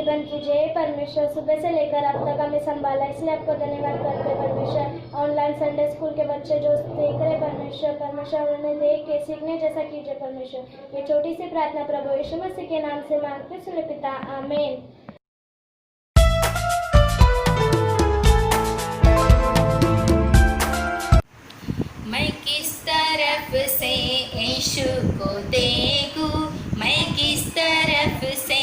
निबंध कीजिए। परमेश्वर, सुबह से लेकर अब तक हमें संभाला, इसलिए आपको धन्यवाद करते हैं परमेश्वर। ऑनलाइन संडे स्कूल के बच्चे जो देख रहे परमेश्वर उन्हें देख के सीखने जैसा कीजिए परमेश्वर। ये छोटी सी प्रार्थना प्रभु यीशु मसीह के नाम से मांगते सुने पिता, आमीन। मैं किस तरफ से यीशु को देखूं, मैं किस तरफ से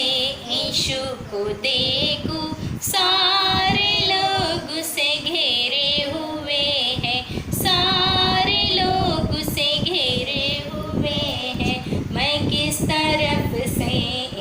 यीशु को देखूं। सारे लोग उसे घेरे हुए हैं, सारे लोग उसे घेरे हुए हैं। मैं किस तरफ से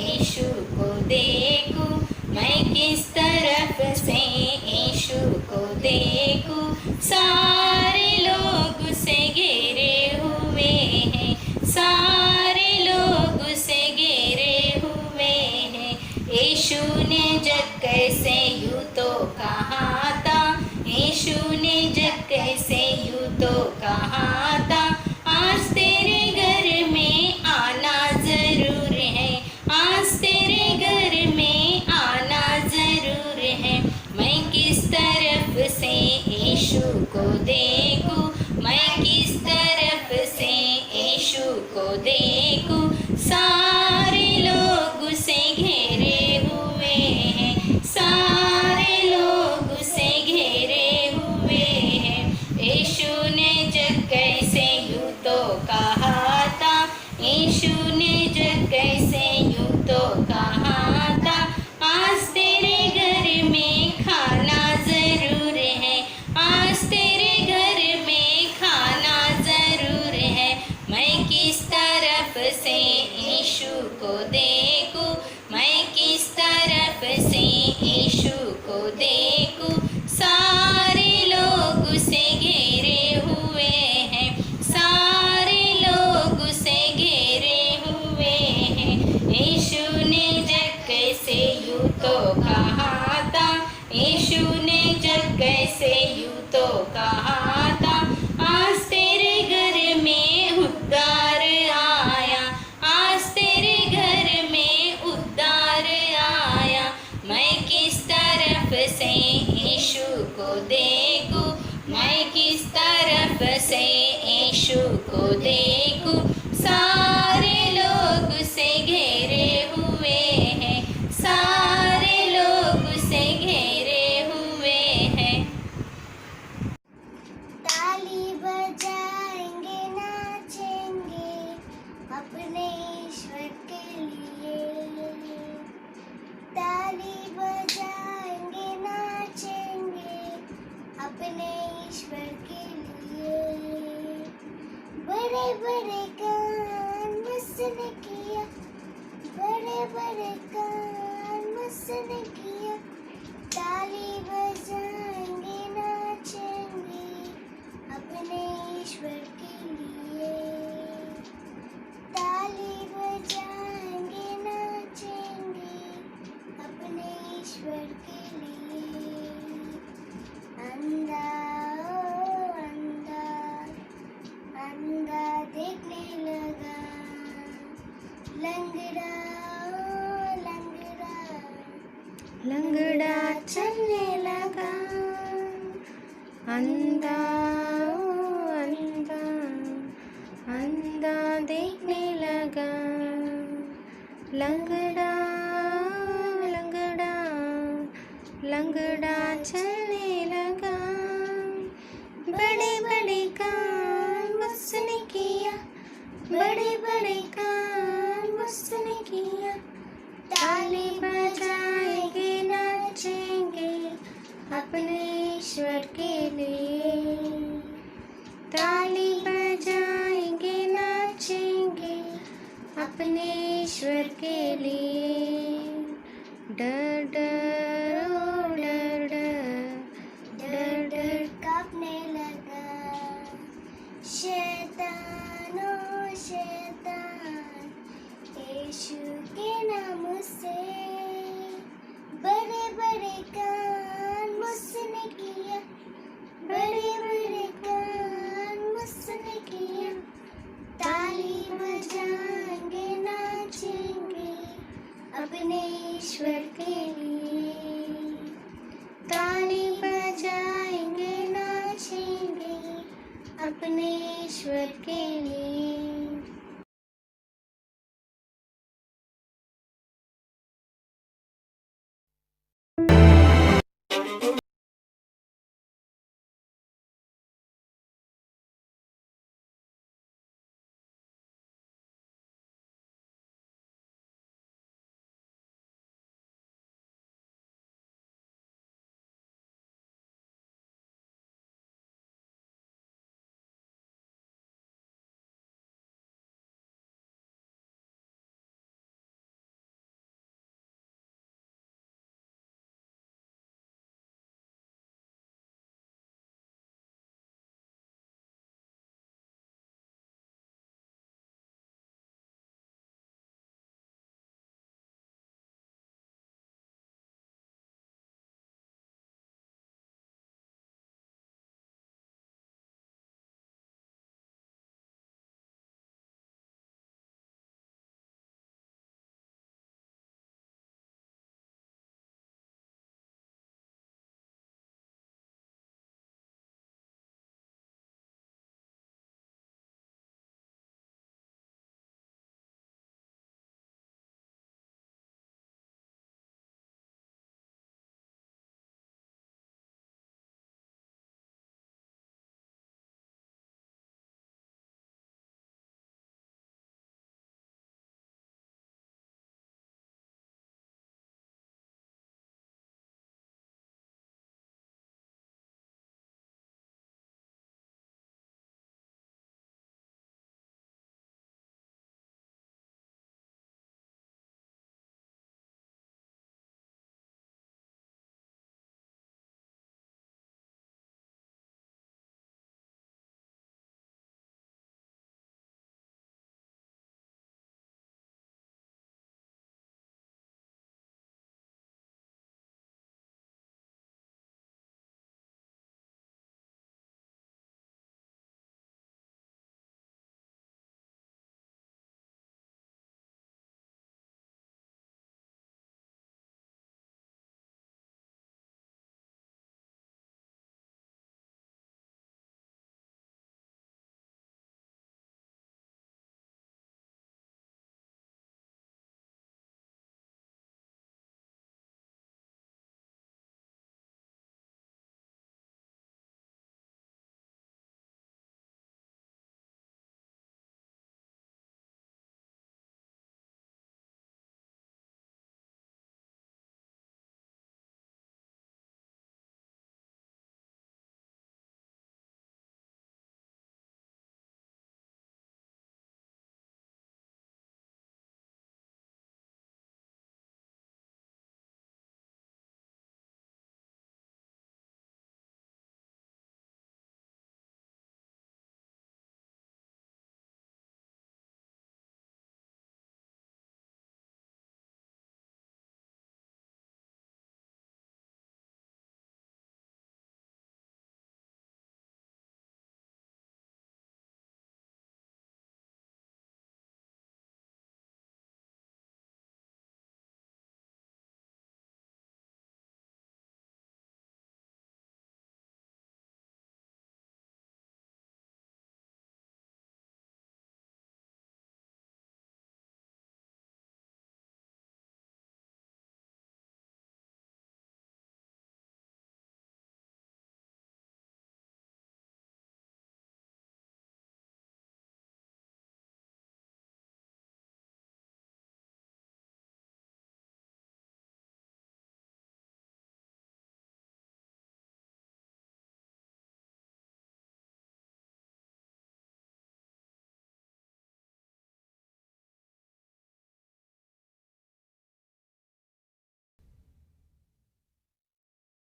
यीशु को देखूं, मैं किस तरफ से यीशु को देखूं। सारे लोग उसे घेरे हुए हैं, सारे लोग उसे घेरे हुए हैं। यीशु ने जग कैसे यूं तो कहा था, यीशु ने जग कैसे यूं तो कहा था। आज तेरे घर में आना जरूर है, आज तेरे घर में आना जरूर है। मैं किस तरफ से यीशु को देखूं, मैं किस तरफ से यीशु को देखूं। सारे लोग उसे घेरे हुए हैं, सारे लोग उसे घेरे हुए हैं। यीशु ने जग कैसे यूं तो कहा था, यीशु ने जग कैसे यूं तो कहा था। आज तेरे घर में खाना जरूर है, आज तेरे घर में खाना जरूर है। मैं किस तरफ से यीशु को देखूं, मैं किस तरफ से यीशु को देखूं। सारे लोग उसे घेरे हुए हैं, सारे लोग उसे घेरे हुए हैं। यीशु ने जग कैसे यूं तो कहा था, यीशु ने जग कैसे यूं तो कहा था। आज तेरे घर में उद्धार आया, आज तेरे घर में उद्धार आया। मैं किस तरफ से यीशु को देखूं, मैं किस तरफ से यीशु को देखूं। सारे लोग उसे घेरे हुए हैं, सारे लोग उसे घेरे हुए हैं। ताली बजाएंगे, नाचेंगे अपने ईश्वर के लिए। ताली बजाएंगे, नाचेंगे अपने ईश्वर के लिए। बड़े बड़े काम उसने किया, बड़े बड़े काम उसने किया। ताली बजाएंगे, नाचेंगे अपने ईश्वर के लिए। ताली बजाएंगे, नाचेंगे अपने ईश्वर के लिए। अंधा ओ अंधा, अंधा देखने लगा। लंगड़ा ओ लंगड़ा, लंगड़ा चलने लगा। अंधा ओ अंधा, अंधा देखने लगा। लंगड़ा ओ लंगड़ा, लंगड़ा चलने लगा। बड़े बड़े काम उसने किया, बड़े बड़े काम उसने किया। ताली बजाएंगे, नाचेंगे अपने ईश्वर के लिए। ताली बजाएंगे, नाचेंगे अपने ईश्वर के लिए। डर डर ओ डर डर, डर डर कांपने लगा। शैतान ओ शैतान, यीशु के नाम से बड़े बड़े काम उसने किया, बड़े बड़े काम उसने किया। ताली बजाएंगे, नाचेंगे अपने ईश्वर के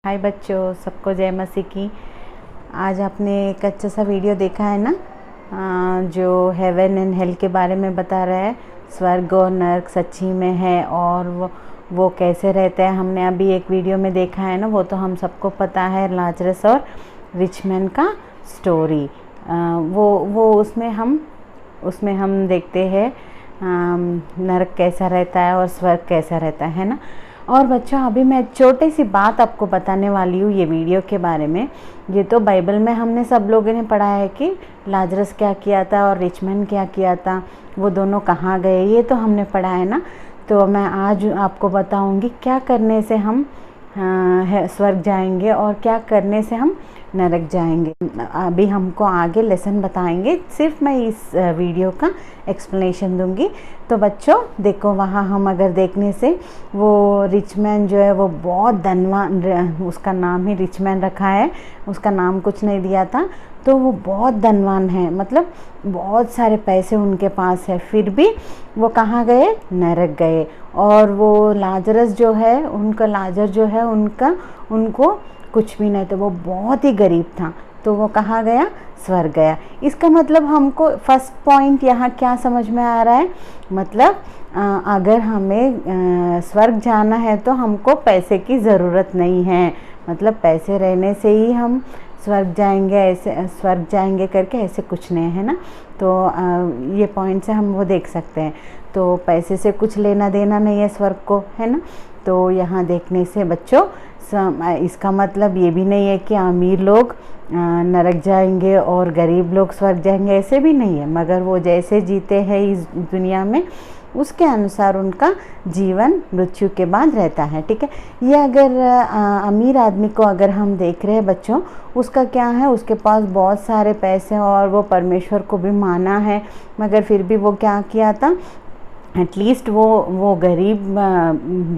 हाय बच्चों, सबको जय मसीह की। आज आपने एक अच्छा सा वीडियो देखा है ना, जो हेवन एंड हेल के बारे में बता रहा है। स्वर्ग और नरक सच्ची में है और वो कैसे रहते हैं। हमने अभी एक वीडियो में देखा है ना, वो तो हम सबको पता है, लाजरस और रिच मैन का स्टोरी। वो उसमें हम देखते हैं नरक कैसा रहता है और स्वर्ग कैसा रहता है ना। और बच्चों, अभी मैं छोटी सी बात आपको बताने वाली हूँ ये वीडियो के बारे में। ये तो बाइबल में हमने सब लोगों ने पढ़ा है कि लाजरस क्या किया था और रिच मैन क्या किया था, वो दोनों कहाँ गए, ये तो हमने पढ़ा है ना। तो मैं आज आपको बताऊंगी क्या करने से हम स्वर्ग जाएंगे और क्या करने से हम नरक जाएंगे। अभी हमको आगे लेसन बताएंगे, सिर्फ मैं इस वीडियो का एक्सप्लेनेशन दूंगी। तो बच्चों देखो, वहाँ हम अगर देखने से वो रिच मैन जो है वो बहुत धनवान, उसका नाम ही रिच मैन रखा है, उसका नाम कुछ नहीं दिया था। तो वो बहुत धनवान है, मतलब बहुत सारे पैसे उनके पास है, फिर भी वो कहाँ गए, नरक गए। और वो लाजरस जो है, उनको कुछ भी नहीं था, वो बहुत ही गरीब था, तो वो कहाँ गया, स्वर्ग गया। इसका मतलब हमको फर्स्ट पॉइंट यहाँ क्या समझ में आ रहा है, मतलब अगर हमें स्वर्ग जाना है तो हमको पैसे की ज़रूरत नहीं है, मतलब पैसे रहने से ही हम स्वर्ग जाएंगे, ऐसे स्वर्ग जाएंगे करके ऐसे कुछ नहीं है ना। तो ये पॉइंट से हम वो देख सकते हैं। तो पैसे से कुछ लेना देना नहीं है स्वर्ग को, है ना। तो यहाँ देखने से बच्चों, इसका मतलब ये भी नहीं है कि अमीर लोग नरक जाएंगे और गरीब लोग स्वर्ग जाएंगे, ऐसे भी नहीं है। मगर वो जैसे जीते हैं इस दुनिया में, उसके अनुसार उनका जीवन मृत्यु के बाद रहता है, ठीक है। ये अगर अमीर आदमी को अगर हम देख रहे हैं बच्चों, उसका क्या है, उसके पास बहुत सारे पैसे और वो परमेश्वर को भी माना है, मगर फिर भी वो क्या किया था, एटलीस्ट वो गरीब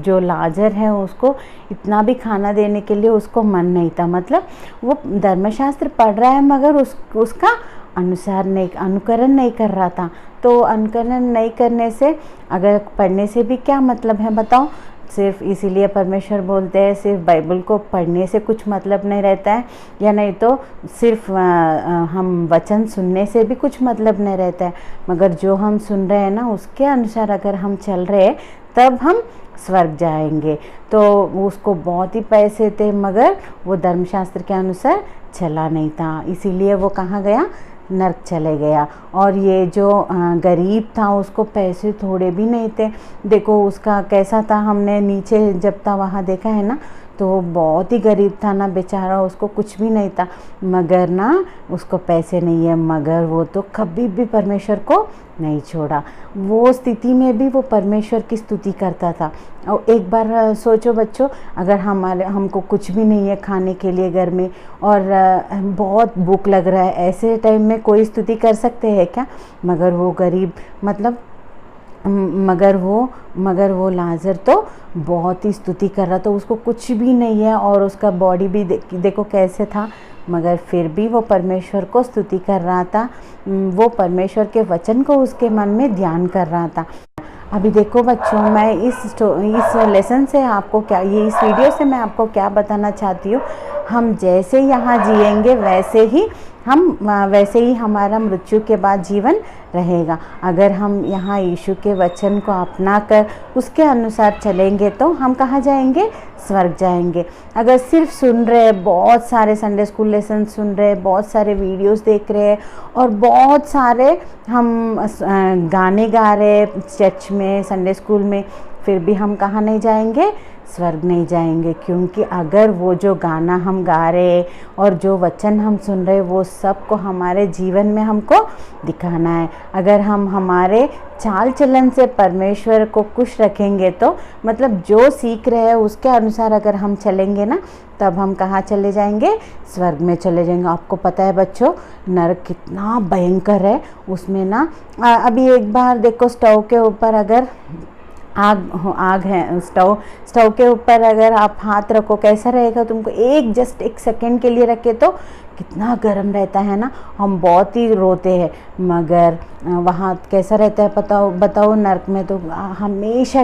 जो लाजर है उसको इतना भी खाना देने के लिए उसको मन नहीं था। मतलब वो धर्मशास्त्र पढ़ रहा है मगर उसका अनुकरण नहीं कर रहा था। तो अनुकरण नहीं करने से, अगर पढ़ने से भी क्या मतलब है बताओ। सिर्फ इसीलिए परमेश्वर बोलते हैं सिर्फ बाइबल को पढ़ने से कुछ मतलब नहीं रहता है, या नहीं तो सिर्फ हम वचन सुनने से भी कुछ मतलब नहीं रहता है। मगर जो हम सुन रहे हैं ना, उसके अनुसार अगर हम चल रहे हैं तब हम स्वर्ग जाएंगे। तो उसको बहुत ही पैसे थे मगर वो धर्मशास्त्र के अनुसार चला नहीं था, इसीलिए वो कहाँ गया, नरक चले गया। और ये जो गरीब था उसको पैसे थोड़े भी नहीं थे। देखो उसका कैसा था, हमने नीचे जब था वहाँ देखा है ना, तो बहुत ही गरीब था ना बेचारा, उसको कुछ भी नहीं था, मगर ना उसको पैसे नहीं है, मगर वो तो कभी भी परमेश्वर को नहीं छोड़ा। वो स्थिति में भी वो परमेश्वर की स्तुति करता था। और एक बार सोचो बच्चों, अगर हमको कुछ भी नहीं है खाने के लिए घर में और बहुत भूख लग रहा है, ऐसे टाइम में कोई स्तुति कर सकते हैं क्या? मगर वो गरीब, मतलब मगर वो लाजर तो बहुत ही स्तुति कर रहा था, उसको कुछ भी नहीं है और उसका बॉडी भी देखो कैसे था, मगर फिर भी वो परमेश्वर को स्तुति कर रहा था। वो परमेश्वर के वचन को उसके मन में ध्यान कर रहा था। अभी देखो बच्चों, मैं इस लेसन से आपको क्या, ये इस वीडियो से मैं आपको क्या बताना चाहती हूँ, हम जैसे यहाँ जिएंगे वैसे ही हमारा मृत्यु के बाद जीवन रहेगा। अगर हम यहाँ यीशु के वचन को अपना कर उसके अनुसार चलेंगे तो हम कहाँ जाएंगे, स्वर्ग जाएंगे। अगर सिर्फ सुन रहे हैं, बहुत सारे संडे स्कूल लेसन सुन रहे हैं, बहुत सारे वीडियोस देख रहे हैं और बहुत सारे हम गाने गा रहे हैं चर्च में, संडे स्कूल में, फिर भी हम कहाँ नहीं जाएंगे, स्वर्ग नहीं जाएंगे। क्योंकि अगर वो जो गाना हम गा रहे और जो वचन हम सुन रहे, वो सब को हमारे जीवन में हमको दिखाना है। अगर हम हमारे चाल चलन से परमेश्वर को खुश रखेंगे, तो मतलब जो सीख रहे हैं उसके अनुसार अगर हम चलेंगे ना, तब हम कहाँ चले जाएंगे, स्वर्ग में चले जाएंगे। आपको पता है बच्चों, नरक कितना भयंकर है। उसमें ना अभी एक बार देखो, स्टोव के ऊपर अगर आग है, स्टोव के ऊपर अगर आप हाथ रखो कैसा रहेगा तुमको, जस्ट एक सेकंड के लिए रखे तो कितना गर्म रहता है ना, हम बहुत ही रोते हैं। मगर वहाँ कैसा रहता है बताओ, नरक में तो हमेशा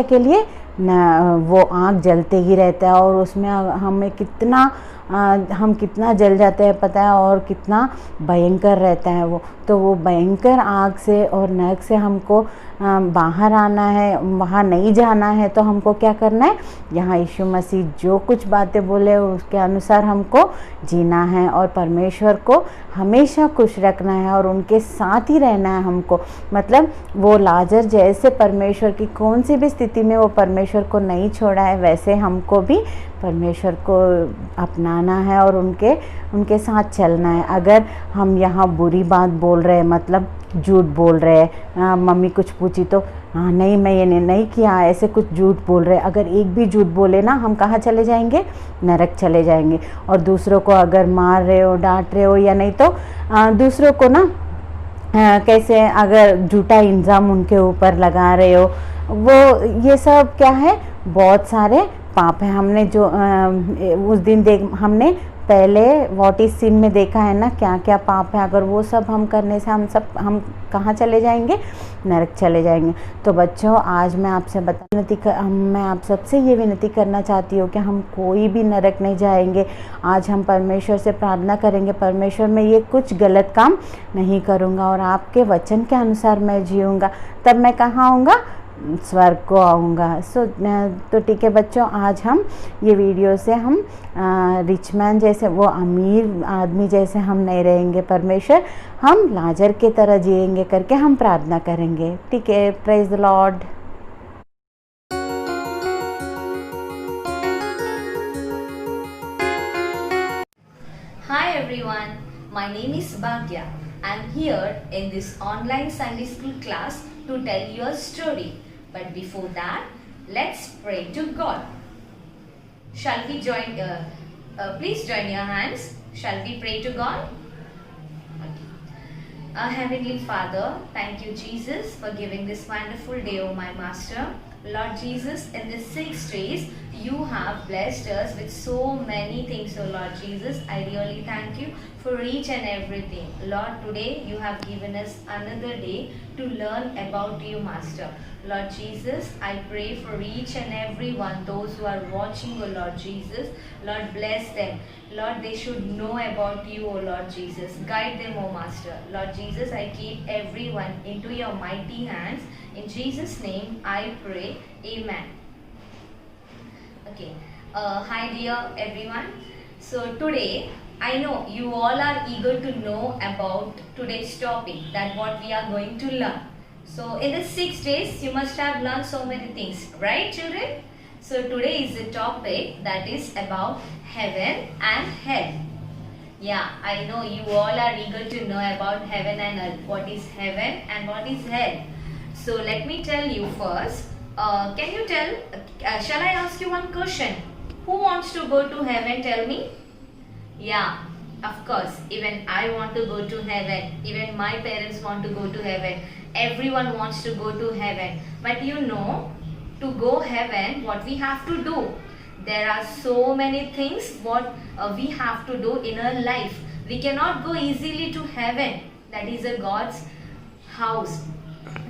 के लिए वो आग जलते ही रहता है और उसमें हमें कितना हम कितना जल जाते हैं पता है, और कितना भयंकर रहता है वो। तो वो भयंकर आग से और नरक से हमको बाहर आना है, वहाँ नहीं जाना है। तो हमको क्या करना है, यहाँ यीशु मसीह जो कुछ बातें बोले उसके अनुसार हमको जीना है और परमेश्वर को हमेशा खुश रखना है और उनके साथ ही रहना है हमको। मतलब वो लाजर जैसे परमेश्वर की कौन सी भी स्थिति में वो परमेश्वर को नहीं छोड़ा है, वैसे हमको भी परमेश्वर को अपनाना है और उनके साथ चलना है। अगर हम यहाँ बुरी बात बोल रहे हैं, मतलब झूठ बोल रहे हैं, मम्मी कुछ पूछी तो हाँ नहीं मैं ये नहीं किया, ऐसे कुछ झूठ बोल रहे हैं, अगर एक भी झूठ बोले ना हम कहाँ चले जाएंगे, नरक चले जाएंगे। और दूसरों को अगर मार रहे हो, डांट रहे हो, या नहीं तो दूसरों को ना कैसे अगर झूठा इल्ज़ाम उनके ऊपर लगा रहे हो, वो ये सब क्या है, बहुत सारे पाप है। हमने जो उस दिन हमने पहले व्हाट इज सिन में देखा है ना, क्या क्या पाप है। अगर वो सब हम करने से हम कहाँ चले जाएंगे, नरक चले जाएंगे। तो बच्चों आज मैं आपसे मैं आप सबसे ये विनती करना चाहती हूँ कि हम कोई भी नरक नहीं जाएंगे। आज हम परमेश्वर से प्रार्थना करेंगे, परमेश्वर मैं ये कुछ गलत काम नहीं करूँगा और आपके वचन के अनुसार मैं जीऊँगा, तब मैं कहाँ आऊँगा, स्वर्ग को आऊँगा। तो ठीक है बच्चों, आज हम ये वीडियो से हम रिच मैन जैसे, वो अमीर आदमी जैसे हम नहीं रहेंगे, परमेश्वर हम लाजर के तरह जिएंगे करके हम प्रार्थना करेंगे। ठीक है, praise the Lord. Hi everyone, my name is Bhagya. I'm here in this online Sunday school class to tell you a story. But before that, let's pray to God. Shall we join? Please join your hands. Shall we pray to God? Okay. Our Heavenly Father, thank you Jesus for giving this wonderful day, oh my Master. Lord Jesus, in the 6 days, you have blessed us with so many things, oh Lord Jesus. I really thank you for each and everything. Lord, today you have given us another day to learn about you, Master. Lord Jesus, I pray for each and every one, those who are watching, oh Lord Jesus. Lord, bless them. Lord, they should know about you, oh Lord Jesus. Guide them, oh Master. Lord Jesus, I keep everyone into your mighty hands. In Jesus' name, I pray. Amen. Okay. Hi dear everyone. So today, I know you all are eager to know about today's topic, that what we are going to learn. So in the 6 days, you must have learned so many things, right children? So today is the topic that is about heaven and hell. Yeah, I know you all are eager to know about heaven and earth. What is heaven and what is hell? So let me tell you first. Can you tell, shall I ask you one question? Who wants to go to heaven? Tell me. Yeah, of course. Even I want to go to heaven. Even my parents want to go to heaven. Everyone wants to go to heaven. But you know, to go heaven, what we have to do? There are so many things what we have to do in our life. We cannot go easily to heaven. That is a God's house.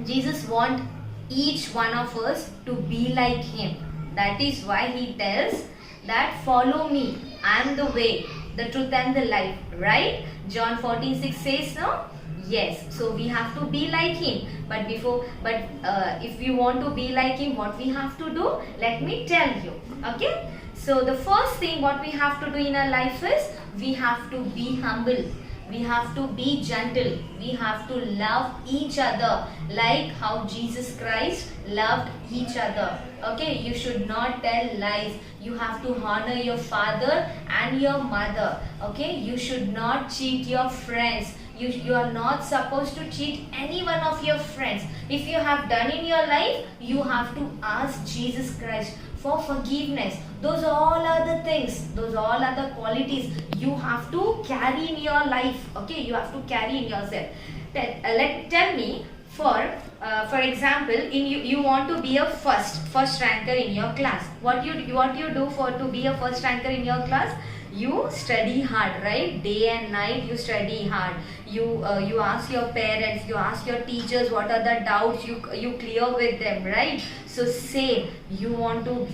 Jesus wants each one of us to be like him. That is why he tells that follow me. I am the way, the truth and the life. Right? John 14:6 says no? Yes. So we have to be like him. But if you want to be like him, what we have to do? Let me tell you. Okay? So the first thing what we have to do in our life is we have to be humble. We have to be gentle. We have to love each other like how Jesus Christ loved each other. Okay, you should not tell lies. You have to honor your father and your mother. Okay, you should not cheat your friends. You are not supposed to cheat any one of your friends. If you have done in your life, you have to ask Jesus Christ for forgiveness. Those all are the things, those all are the qualities you have to carry in your life. Okay, you have to carry in yourself. Tell me, for example, you want to be a first ranker in your class. What you do to be a first ranker in your class? you study hard, right? Day and night you study hard. You ask your parents, you ask your teachers what are the doubts, you clear with them, right? So same, you want to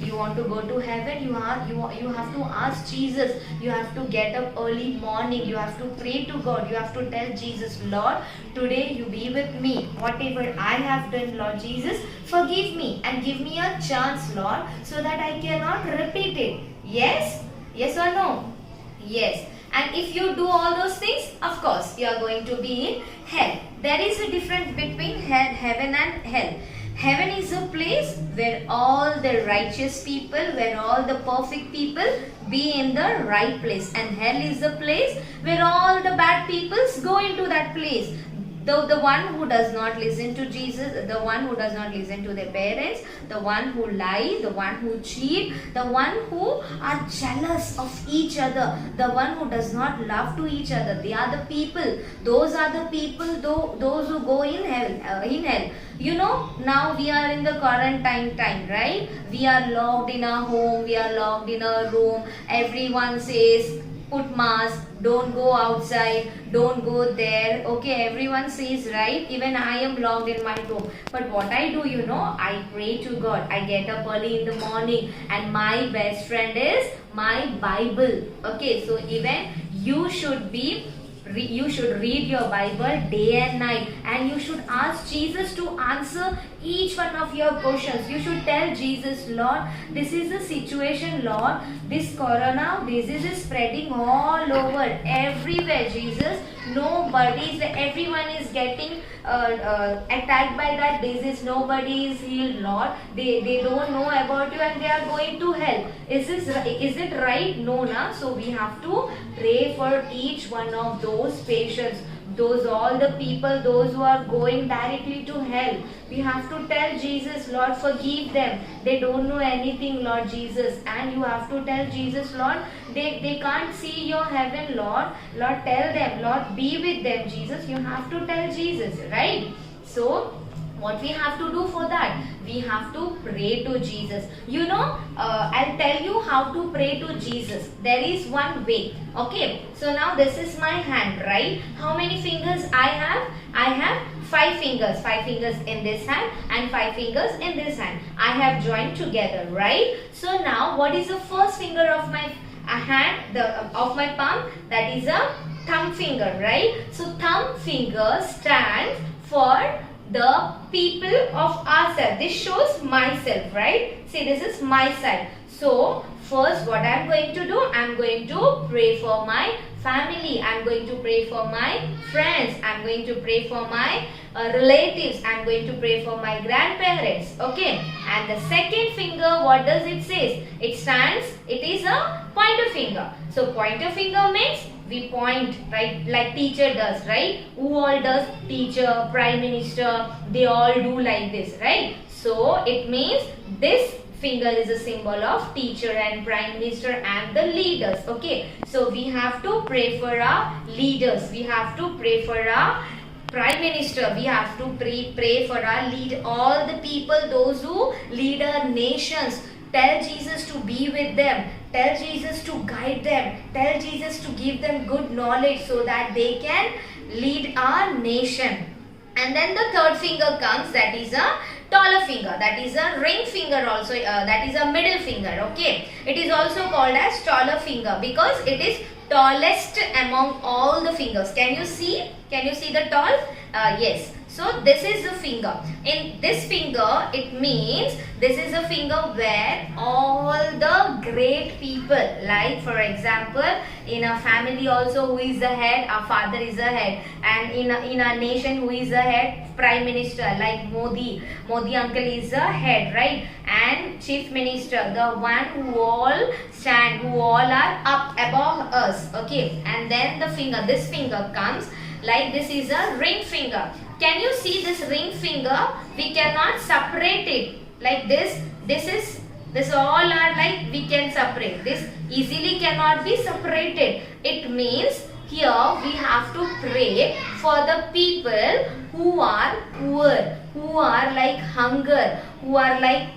go to heaven, you have to ask Jesus. You have to get up early morning, you have to pray to God, you have to tell Jesus, Lord, today you be with me. Whatever I have done, Lord Jesus, forgive me and give me a chance, Lord, so that I cannot repeat it. Yes? Yes or no? Yes. And if you do all those things, of course, you are going to be in hell. There is a difference between heaven and hell. Heaven is a place where all the righteous people, where all the perfect people be in the right place. And hell is a place where all the bad peoples go into that place. The one who does not listen to Jesus, the one who does not listen to their parents, the one who lie, the one who cheat, the one who are jealous of each other, the one who does not love to each other, they are the people. Those are the people, those who go in hell. You know, now we are in the quarantine time, right? We are locked in our home, we are locked in our room. Everyone says, put mask, don't go outside, don't go there. Okay, everyone says, right? Even I am locked in my room. But what I do, you know, I pray to God. I get up early in the morning and my best friend is my Bible. Okay, so even you should read your Bible day and night, and you should ask Jesus to answer each one of your questions. You should tell Jesus, Lord, this is the situation, Lord. This corona disease is spreading all over, everywhere, Jesus. Everyone is getting attacked by that disease. Nobody is healed, Lord. They don't know about you and they are going to hell. Is it right? No, na. So we have to pray for each one of those patients, all the people, those who are going directly to hell. We have to tell Jesus, Lord, forgive them. They don't know anything, Lord Jesus. And you have to tell Jesus, Lord, they can't see your heaven, Lord. Lord, tell them, Lord, be with them, Jesus. You have to tell Jesus, right? So, what we have to do for that? We have to pray to Jesus. You know, I'll tell you how to pray to Jesus. There is one way. Okay, so now this is my hand, right? How many fingers I have? I have 5 fingers. 5 fingers in this hand and 5 fingers in this hand. I have joined together, right? So now, what is the first finger of my hand, of my palm? That is a thumb finger, right? So thumb finger stands for the people of ourselves. This shows myself, right? See, this is my side. So, first what I am going to do, I am going to pray for my family. I am going to pray for my friends. I am going to pray for my relatives. I am going to pray for my grandparents. Okay. And the second finger, what does it say? It is a pointer finger. So, pointer finger means we point, right, like teacher does, right? Who all does? Teacher, prime minister, they all do like this, right? So it means this finger is a symbol of teacher and prime minister and the leaders. Okay, so we have to pray for our leaders, we have to pray for our prime minister, we have to pray for our all the people, those who lead our nations. Tell Jesus to be with them. Tell Jesus to guide them. Tell Jesus to give them good knowledge so that they can lead our nation. And then the third finger comes, that is a taller finger. That is a ring finger also. That is a middle finger. Okay. It is also called as taller finger because it is tallest among all the fingers. Can you see? Can you see the tall? Yes. So this is the finger. In this finger, it means this is a finger where all the great people, like for example, in a family also who is the head, our father is the head, and in a nation who is the head, prime minister like Modi uncle is the head, right? And chief minister, the one who all stand, who all are up above us. Okay, and then the finger, this finger comes. Like this is a ring finger. Can you see this ring finger? We cannot separate it. Like this all are like we can separate. This easily cannot be separated. It means here we have to pray for the people who are poor, who are like hunger, who are like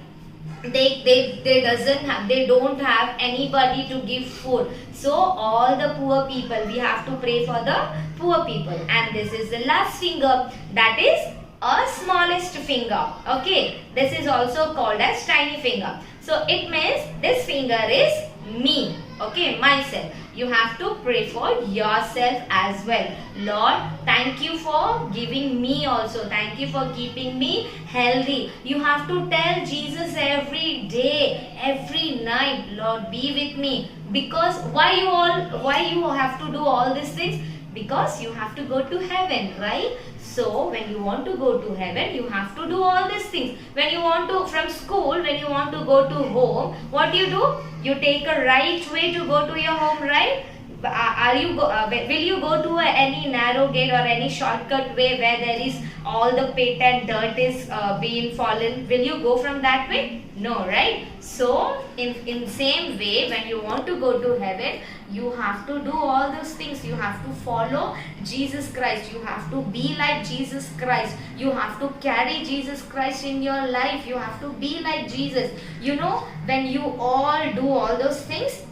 they don't have anybody to give food. So all the poor people, we have to pray for the poor people. And this is the last finger, that is a smallest finger. Okay, this is also called as tiny finger. So it means this finger is me. Okay, myself. You have to pray for yourself as well. Lord, thank you for giving me also. Thank you for keeping me healthy. You have to tell Jesus every day, every night, Lord, be with me. Because why you have to do all these things? Because you have to go to heaven, right? So when you want to go to heaven, you have to do all these things. When you want to, from school, when you want to go to home, what do? You take a right way to go to your home, right? Will you go to any narrow gate or any shortcut way where there is all the pit and dirt is being fallen? Will you go from that way? No, right? So in same way, when you want to go to heaven, you have to do all those things. You have to follow Jesus Christ. You have to be like Jesus Christ. You have to carry Jesus Christ in your life. You have to be like Jesus. You know, when you all do all those things,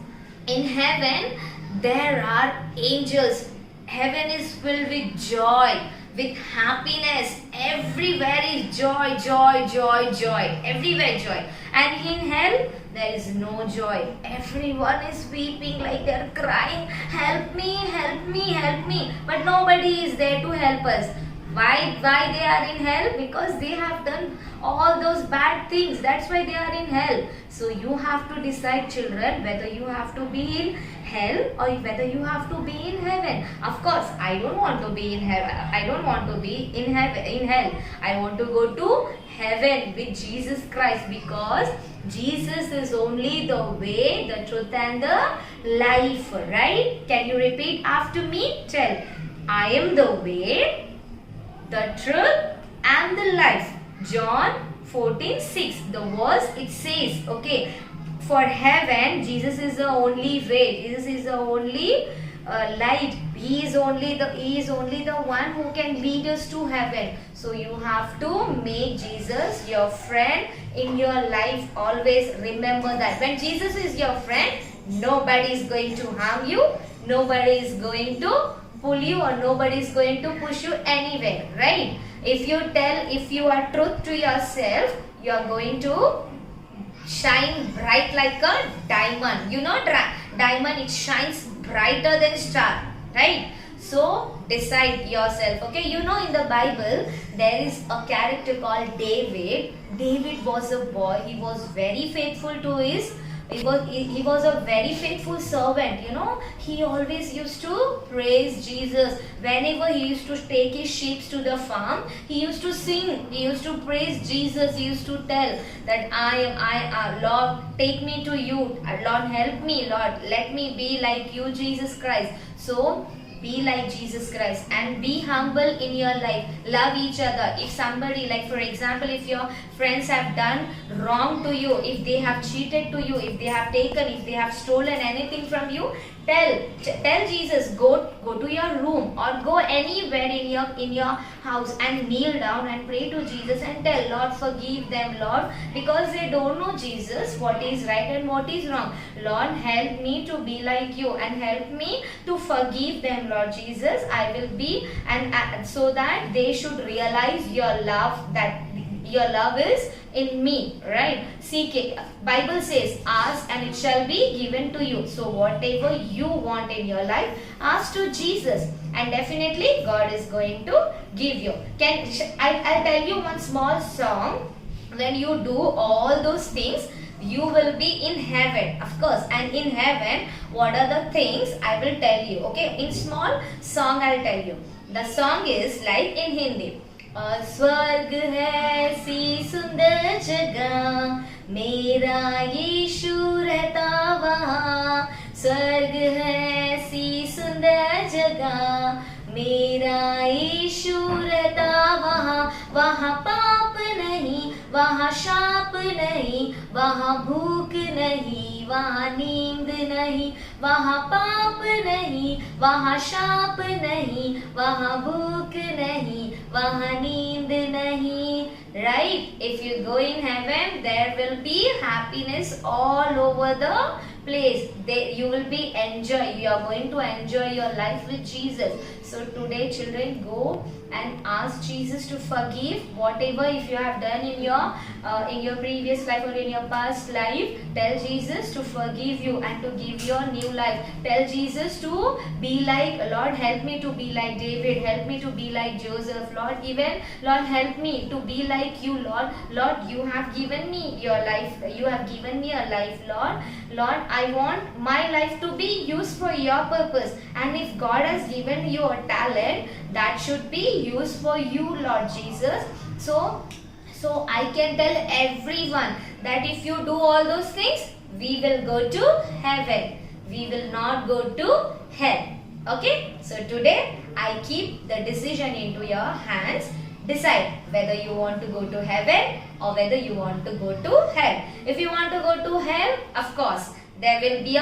in heaven there are angels. Heaven is filled with joy, with happiness. Everywhere is joy, joy, joy, joy. Everywhere joy. And in hell, there is no joy. Everyone is weeping, like they are crying, help me, help me, help me. But nobody is there to help us. Why they are in hell? Because they have done all those bad things. That's why they are in hell. So you have to decide, children, whether you have to be in hell or whether you have to be in heaven. Of course, I don't want to be in heaven. I don't want to be in hell. I want to go to heaven with Jesus Christ, because Jesus is only the way, the truth and the life, right? Can you repeat after me? Tell, I am the way, the truth and the life. John 14:6. The verse it says, okay, for heaven, Jesus is the only way. Jesus is the only light. He is only the one who can lead us to heaven. So you have to make Jesus your friend in your life. Always remember that when Jesus is your friend, nobody is going to harm you. Nobody is going to pull you, or nobody is going to push you anywhere, right? If you are truth to yourself, you are going to shine bright like a diamond. You know, diamond, it shines brighter than star, right? So decide yourself. Okay, you know, in the Bible there is a character called David. David was a boy. He was very faithful to his he was a very faithful servant. You know, he always used to praise Jesus. Whenever he used to take his sheep to the farm, he used to sing, he used to praise Jesus. He used to tell that Lord, take me to you, Lord, help me, Lord, let me be like you, Jesus Christ. So be like Jesus Christ and be humble in your life. Love each other. If somebody, like for example, if your friends have done wrong to you, if they have cheated to you, if they have taken, if they have stolen anything from you, tell Jesus, go to your room or go anywhere in your house and kneel down and pray to Jesus and tell, Lord, forgive them, Lord, because they don't know Jesus, what is right and what is wrong. Lord, help me to be like you and help me to forgive them, Lord Jesus. I will be, and so that they should realize your love, that your love is in me, right? Seek it. Bible says, ask and it shall be given to you. So whatever you want in your life, ask to Jesus and definitely God is going to give you. I'll tell you one small song. When you do all those things, you will be in heaven, of course. And in heaven, what are the things? I will tell you. Okay, in small song I'll tell you. The song is like in Hindi. स्वर्ग है सी सुंदर जगह, मेरा यीशु रहता वहाँ. स्वर्ग है सी सुंदर जगह, मेरा यीशु रहता वहाँ. वहाँ पाप नहीं, वहाँ शाप नहीं, वहाँ भूख नहीं, वहाँ नींद नहीं, वहाँ पाप नहीं, वहाँ शाप नहीं, वहाँ भूख नहीं, वहाँ नींद नहीं. Right? If you go in heaven, there will be happiness all over the place. You will be you are going to enjoy your life with Jesus. So today children, go and ask Jesus to forgive whatever if you have done in your previous life or in your past life. Tell Jesus to forgive you and to give your new life. Tell Jesus to be like, Lord, help me to be like David, help me to be like Joseph, Lord, even Lord, help me to be like you, Lord. Lord, you have given me your life, you have given me a life, Lord, I want my life to be used for your purpose. And if God has given you a talent, that should be used for you, Lord Jesus. So I can tell everyone that if you do all those things, we will go to heaven. We will not go to hell. Okay? So today I keep the decision into your hands. Decide whether you want to go to heaven or whether you want to go to hell. If you want to go to hell, of course, there will be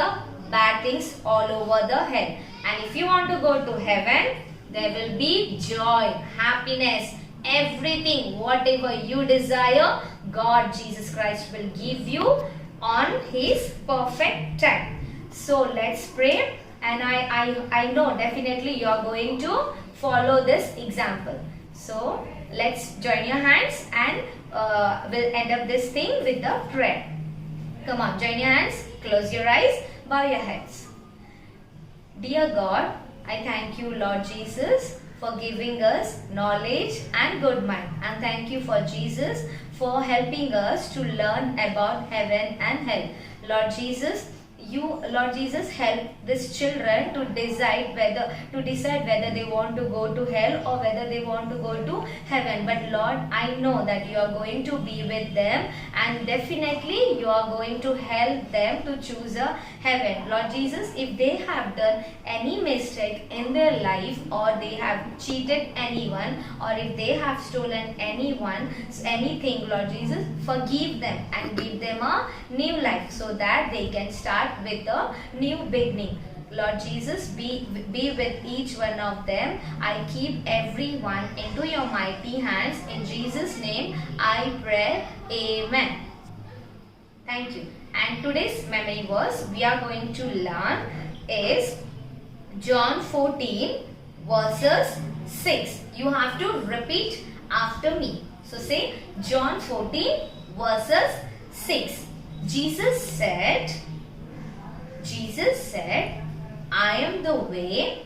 bad things all over the hell. And if you want to go to heaven, there will be joy, happiness, everything, whatever you desire, God, Jesus Christ will give you on His perfect time. So let's pray, and I know definitely you are going to follow this example. So let's join your hands and we'll end up this thing with the prayer. Come on, join your hands, close your eyes, bow your heads. Dear God, I thank you, Lord Jesus, for giving us knowledge and good mind. And thank you for Jesus for helping us to learn about heaven and hell. Lord Jesus, help these children to decide whether they want to go to hell or whether they want to go to heaven. But Lord, I know that you are going to be with them, and definitely you are going to help them to choose a heaven. Lord Jesus, if they have done any mistake in their life, or they have cheated anyone, or if they have stolen anything, Lord Jesus, forgive them and give them a new life so that they can start with a new beginning. Lord Jesus, be with each one of them. I keep everyone into your mighty hands. In Jesus' name I pray. Amen. Thank you. And today's memory verse we are going to learn is John 14 verses 6. You have to repeat after me. So say John 14 verses 6. Jesus said, I am the way,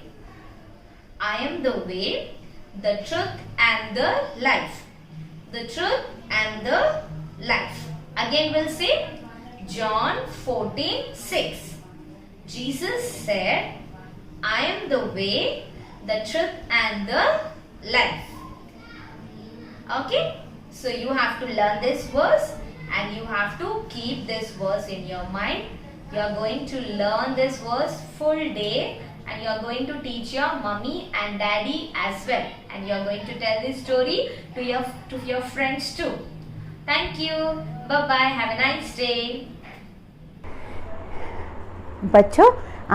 the truth and the life. The truth and the life. Again we'll say John 14, 6. Jesus said, I am the way, the truth and the life. Okay? So you have to learn this verse and you have to keep this verse in your mind. You are going to learn this verse full day, and you are going to teach your mummy and daddy as well, and you are going to tell this story to your friends too. Thank you. Bye bye. Have a nice day. बच्चों,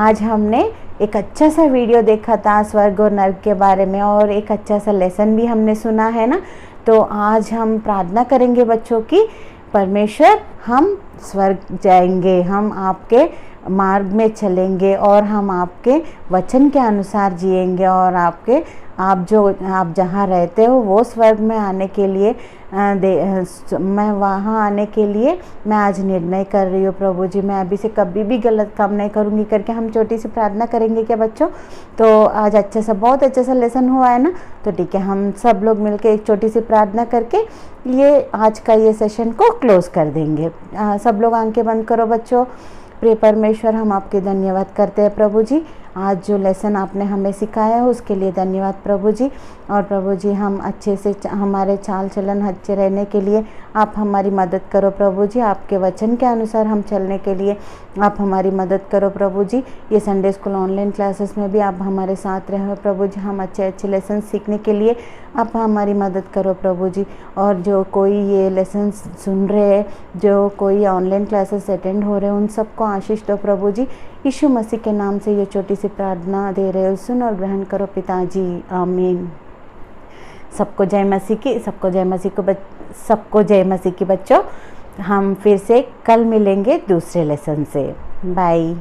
आज हमने एक अच्छा सा video देखा था स्वर्ग और नर्क के बारे में, और एक अच्छा सा लेसन भी हमने सुना है ना. तो आज हम प्रार्थना करेंगे बच्चों की, परमेश्वर हम स्वर्ग जाएंगे, हम आपके मार्ग में चलेंगे और हम आपके वचन के अनुसार जिएंगे, और आप जहाँ रहते हो वो स्वर्ग में आने के लिए मैं वहाँ आने के लिए मैं आज निर्णय कर रही हूँ प्रभु जी. मैं अभी से कभी भी गलत काम नहीं करूँगी करके हम छोटी सी प्रार्थना करेंगे क्या बच्चों? तो आज बहुत अच्छा सा लेसन हुआ है ना. तो ठीक है, हम सब लोग मिलकर एक छोटी सी प्रार्थना करके ये आज का ये सेशन को क्लोज कर देंगे. सब लोग आंखें बंद करो बच्चों. प्रिय परमेश्वर, हम आपके धन्यवाद करते हैं प्रभु जी. आज जो लेसन आपने हमें सिखाया है उसके लिए धन्यवाद प्रभु जी। और प्रभु जी हम अच्छे से हमारे चाल चलन अच्छे रहने के लिए आप हमारी मदद करो प्रभु जी। आपके वचन के अनुसार हम चलने के लिए आप हमारी मदद करो प्रभु जी। ये संडे स्कूल ऑनलाइन क्लासेस में भी आप हमारे साथ रहो प्रभु जी। हम अच्छे अच्छे लेसन सीखने के लिए आप हमारी मदद करो प्रभु जी। और जो कोई ये लेसन सुन रहे हैं, जो कोई ऑनलाइन क्लासेस अटेंड हो रहे हैं, उन सबको आशीष दो प्रभु जी। यीशु मसीह के नाम से ये छोटी सी प्रार्थना दे रहे हो, सुन और ग्रहण करो पिताजी, आमीन। सबको जय मसीह की, सबको जय मसीह की बच्चों। हम फिर से कल मिलेंगे दूसरे लेसन से। बाय।